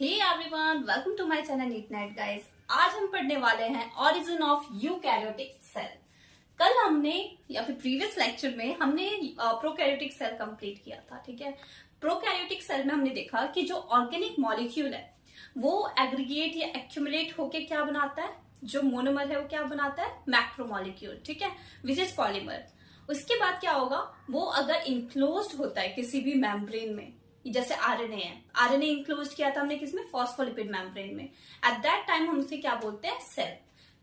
Hey everyone, welcome to my channel NEET night guys. आज हम पढ़ने वाले हैं ओरिजिन ऑफ यूकैरियोटिक सेल। कल हमने या फिर प्रीवियस लेक्चर में हमने प्रोकैरियोटिक सेल कंप्लीट किया था। ठीक है, प्रोकैरियोटिक सेल में हमने देखा कि जो ऑर्गेनिक मॉलिक्यूल है वो एग्रीगेट या एक्यूमुलेट होके क्या बनाता है, जो मोनोमर है वो क्या बनाता है, मैक्रोमोलिक्यूल। ठीक है, विच इज पॉलीमर। उसके बाद क्या होगा, वो अगर इंक्लोज्ड होता है किसी भी मेम्ब्रेन में, जैसे आरएनए है, आरएनए इंक्लोज किया था हमने किसमें, फॉस्फोलिपिड मेम्ब्रेन में, एट दैट टाइम हम उसे क्या बोलते हैं, सेल।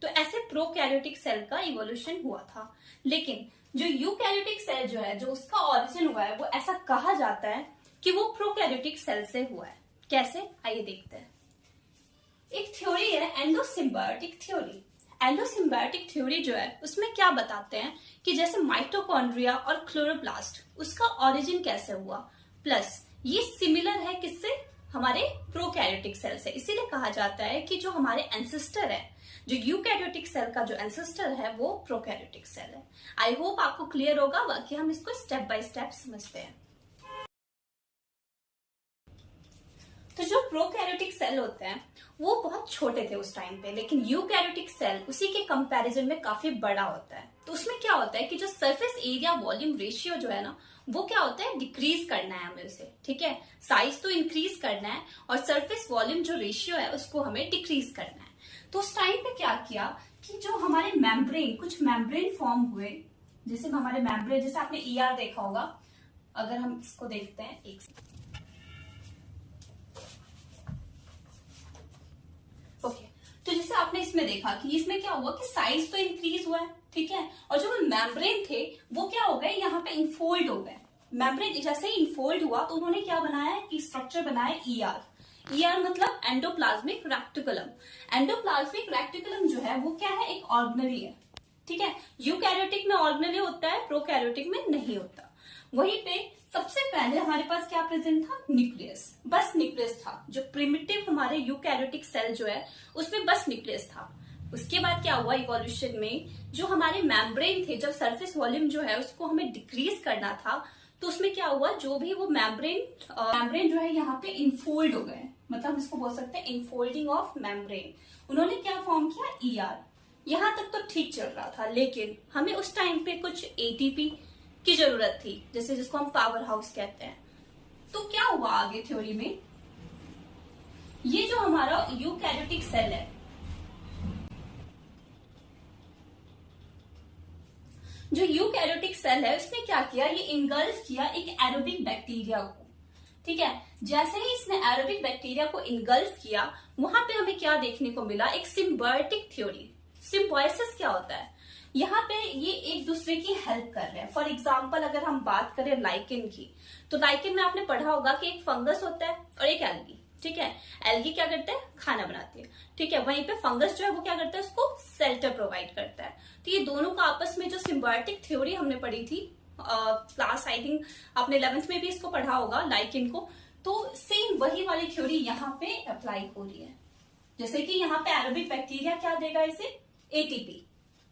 तो ऐसे प्रोकैरियोटिक सेल का इवोल्यूशन हुआ था। लेकिन जो यूकैरियोटिक सेल जो है, जो उसका ओरिजिन हुआ है, वो ऐसा कहा जाता है कि वो प्रोकैरियोटिक सेल से हुआ है। कैसे, आइए देखते हैं। एक थ्योरी है एंडोसिम्बायोटिक थ्योरी। एंडोसिम्बायोटिक थ्योरी जो है उसमें क्या बताते हैं कि जैसे माइटोकॉन्ड्रिया और क्लोरोप्लास्ट, उसका ओरिजिन कैसे हुआ, प्लस ये सिमिलर है किससे, हमारे प्रोकैरियोटिक सेल से। इसीलिए कहा जाता है कि जो हमारे एंसेस्टर है, जो यूकैरियोटिक सेल का जो एंसेस्टर है वो प्रोकैरियोटिक सेल है। आई होप आपको क्लियर होगा, बाकी हम इसको स्टेप बाय स्टेप समझते हैं। तो जो प्रोकैरियोटिक सेल होते हैं वो बहुत छोटे थे उस टाइम पे, लेकिन यूकैरियोटिक सेल उसी के कंपैरिजन में काफी बड़ा होता है। तो उसमें क्या होता है कि जो सरफेस एरिया वॉल्यूम रेशियो जो है ना, वो क्या होता है, डिक्रीज करना है हमें उसे। ठीक है, साइज तो इंक्रीज करना है और सरफेस वॉल्यूम जो रेशियो है उसको हमें डिक्रीज करना है। तो उस टाइम पे क्या किया कि जो हमारे मेम्ब्रेन, कुछ मेम्ब्रेन फॉर्म हुए, जैसे हमारे मेम्ब्रेन, जैसे आपने ईआर देखा होगा, अगर हम इसको देखते हैं एक ओके, तो जैसे आपने इसमें देखा कि इसमें क्या हुआ कि साइज तो इंक्रीज हुआ है, ठीक है, और जो मेम्ब्रेन थे वो क्या हो गए, यहाँ पे इनफोल्ड हो गए। मेम्ब्रेन जैसे ही इनफोल्ड हुआ तो उन्होंने क्या बनाया कि स्ट्रक्चर बनाया ईआर। ईआर मतलब एंडोप्लाज्मिक रेक्टिकुलम। एंडोप्लाज्मिक रेक्टिकुलम जो है वो क्या है, एक ऑर्गेनेली है। ठीक है, यूकैरियोटिक में ऑर्गेनेली होता है, प्रोकैरियोटिक में नहीं होता। वहीं पे सबसे पहले हमारे पास क्या प्रेजेंट था, न्यूक्लियस। बस न्यूक्लियस था, जो प्रिमिटिव हमारे यूकैरियोटिक सेल जो है उसमें बस न्यूक्लियस था। उसके बाद क्या हुआ इवोल्यूशन में, जो हमारे मेम्ब्रेन थे, जब सरफेस वॉल्यूम जो है उसको हमें डिक्रीज करना था, तो उसमें क्या हुआ, जो भी वो मेम्ब्रेन जो है यहाँ पे इनफोल्ड हो गए, मतलब इसको बोल सकते हैं इनफोल्डिंग ऑफ मेम्ब्रेन। उन्होंने क्या फॉर्म किया, ईआर। यहाँ तक तो ठीक चल रहा था, लेकिन हमें उस टाइम पे कुछ एटीपी की जरूरत थी, जैसे जिसको हम पावर हाउस कहते हैं। तो क्या हुआ आगे थ्योरी में, ये जो हमारा यूकैरियोटिक सेल है, जो यूकैरियोटिक सेल है उसने क्या किया, ये इनगल्फ किया एक एरोबिक बैक्टीरिया को। ठीक है, जैसे ही इसने एरोबिक बैक्टीरिया को इनगल्फ किया, वहां पे हमें क्या देखने को मिला, एक सिम्बायोटिक थ्योरी। सिम्बायोसिस क्या होता है, यहाँ पे ये एक दूसरे की हेल्प कर रहे हैं। फॉर एग्जाम्पल अगर हम बात करें लाइकेन की, तो लाइकेन में आपने पढ़ा होगा कि एक फंगस होता है और एक एल्गी। ठीक है, एल्गी क्या करते हैं, खाना बनाती है। ठीक है, वहीं पे फंगस जो है वो क्या करता है, उसको शेल्टर प्रोवाइड करता है। तो ये दोनों का आपस में जो सिम्बायोटिक थ्योरी हमने पढ़ी थी क्लास, आई थिंक आपने 11th में भी इसको पढ़ा होगा, लाइकेन को। तो सेम वही वाली थ्योरी यहाँ पे अप्लाई हो रही है। जैसे कि यहाँ पे एरोबिक बैक्टीरिया क्या देगा इसे, एटीपी।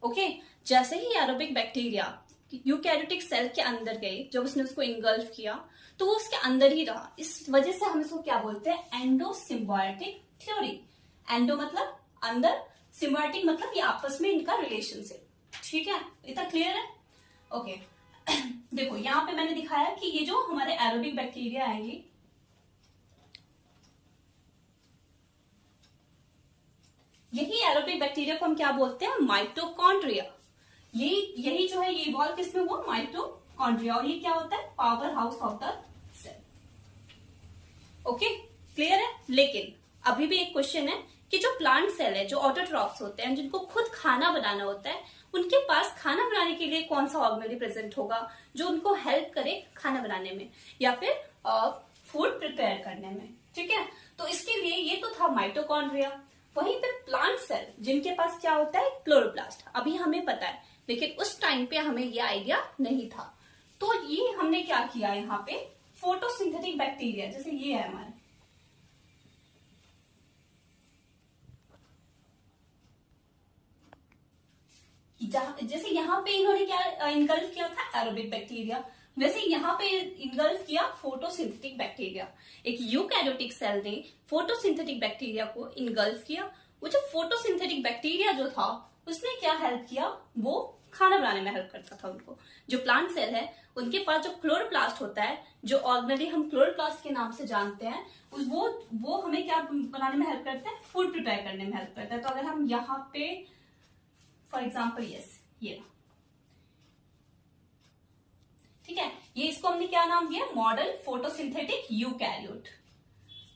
ओके, जैसे ही एरोबिक बैक्टीरिया यूकैरियोटिक सेल के अंदर गई, जब उसने उसको इंगल्फ किया, तो वो उसके अंदर ही रहा। इस वजह से हम इसको क्या बोलते हैं, एंडोसिम्बायोटिक थ्योरी। एंडो मतलब अंदर, सिम्बायोटिक मतलब ये आपस में इनका रिलेशनशिप। ठीक है, इतना क्लियर है। ओके देखो यहाँ पे मैंने दिखाया कि ये जो हमारे एरोबिक बैक्टीरिया आएंगे, यही एरोबिक बैक्टीरिया को हम क्या बोलते हैं, माइटोकॉन्ड्रिया। यही जो है ये इवॉल्व किसमें हुआ, माइटोकॉन्ड्रिया। और ये क्या होता है, powerhouse of the cell. Okay, clear है। लेकिन अभी भी एक क्वेश्चन है कि जो प्लांट सेल है, जो ऑटोट्रॉफ्स होते हैं, जिनको खुद खाना बनाना होता है, उनके पास खाना बनाने के लिए कौन सा ऑर्गेनेली प्रेजेंट होगा जो उनको हेल्प करे खाना बनाने में या फिर फूड प्रिपेयर करने में। ठीक है, तो इसके लिए ये तो था माइटोकॉन्ड्रिया। वहीं पे प्लांट सेल जिनके पास क्या होता है, क्लोरोप्लास्ट। अभी हमें पता है, लेकिन उस टाइम पे हमें ये आइडिया नहीं था। तो ये हमने क्या किया, यहाँ पे फोटोसिंथेटिक बैक्टीरिया, जैसे ये है हमारे, जैसे यहाँ पे इन्होंने क्या इनकल्फ किया था, एरोबिक बैक्टीरिया। वैसे यहाँ पे इनगल्फ किया फोटोसिंथेटिक बैक्टीरिया। एक यूकैरियोटिक सेल ने फोटोसिंथेटिक बैक्टीरिया को इनगल्फ किया। वो जो फोटोसिंथेटिक बैक्टीरिया जो था उसने क्या हेल्प किया, वो खाना बनाने में हेल्प करता था उनको। जो प्लांट सेल है उनके पास जो क्लोरोप्लास्ट होता है, जो ऑर्गेनली हम क्लोरोप्लास्ट के नाम से जानते हैं, वो हमें क्या बनाने में हेल्प करता है, फूड प्रिपेयर करने में हेल्प करता है। तो अगर हम यहाँ पे फॉर एग्जाम्पल ये ठीक है, ये इसको हमने क्या नाम दिया, मॉडल फोटोसिंथेटिक यूकैरियोट।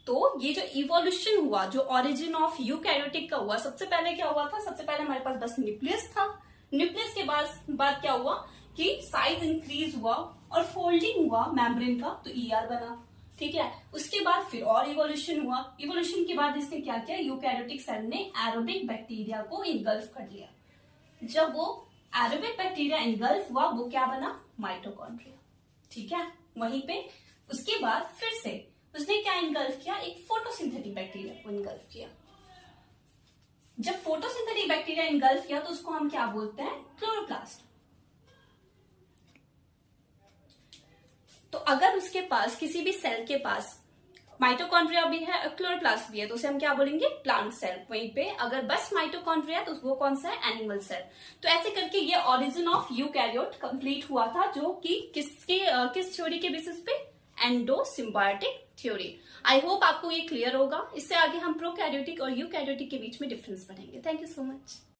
तो ये जो इवोल्यूशन हुआ, जो ओरिजिन ऑफ यूकैरियोटिक का हुआ, सबसे पहले क्या हुआ था, सबसे पहले हमारे पास बस न्यूक्लियस था। न्यूक्लियस के बाद क्या हुआ कि साइज इंक्रीज हुआ और फोल्डिंग हुआ मेम्ब्रेन का, तो ईआर बना। ठीक है, उसके बाद फिर और इवोल्यूशन हुआ। इवोल्यूशन के बाद इसने क्या किया, यूकैरियोटिक सेल ने एरोबिक बैक्टीरिया को इनगल्फ कर लिया। जब वो एरोबिक बैक्टीरिया इनगल्फ हुआ, वो क्या बना, माइटोकॉन्ड्रिया। ठीक है, वहीं पे उसके बाद फिर से उसने क्या इनगल्फ किया, एक फोटोसिंथेटिक बैक्टीरिया को इनगल्फ किया। जब फोटोसिंथेटिक बैक्टीरिया इनगल्फ किया तो उसको हम क्या बोलते हैं, क्लोरोप्लास्ट। तो अगर उसके पास किसी भी सेल के पास माइटोकॉन्ड्रिया भी है और क्लोरोप्लास्ट भी है, तो उसे हम क्या बोलेंगे, प्लांट सेल। वहीं पे अगर बस माइटोकॉन्ड्रिया तो वो कौन सा है, एनिमल सेल। तो ऐसे करके ये ओरिजिन ऑफ यूकैरियोट कंप्लीट हुआ था, जो कि किस थ्योरी के बेसिस पे, endo symbiotic theory. I hope आपको ये क्लियर होगा। इससे आगे हम प्रोकैरियोटिक और यूकैरियोटिक के बीच में डिफरेंस पढ़ेंगे। Thank you so much.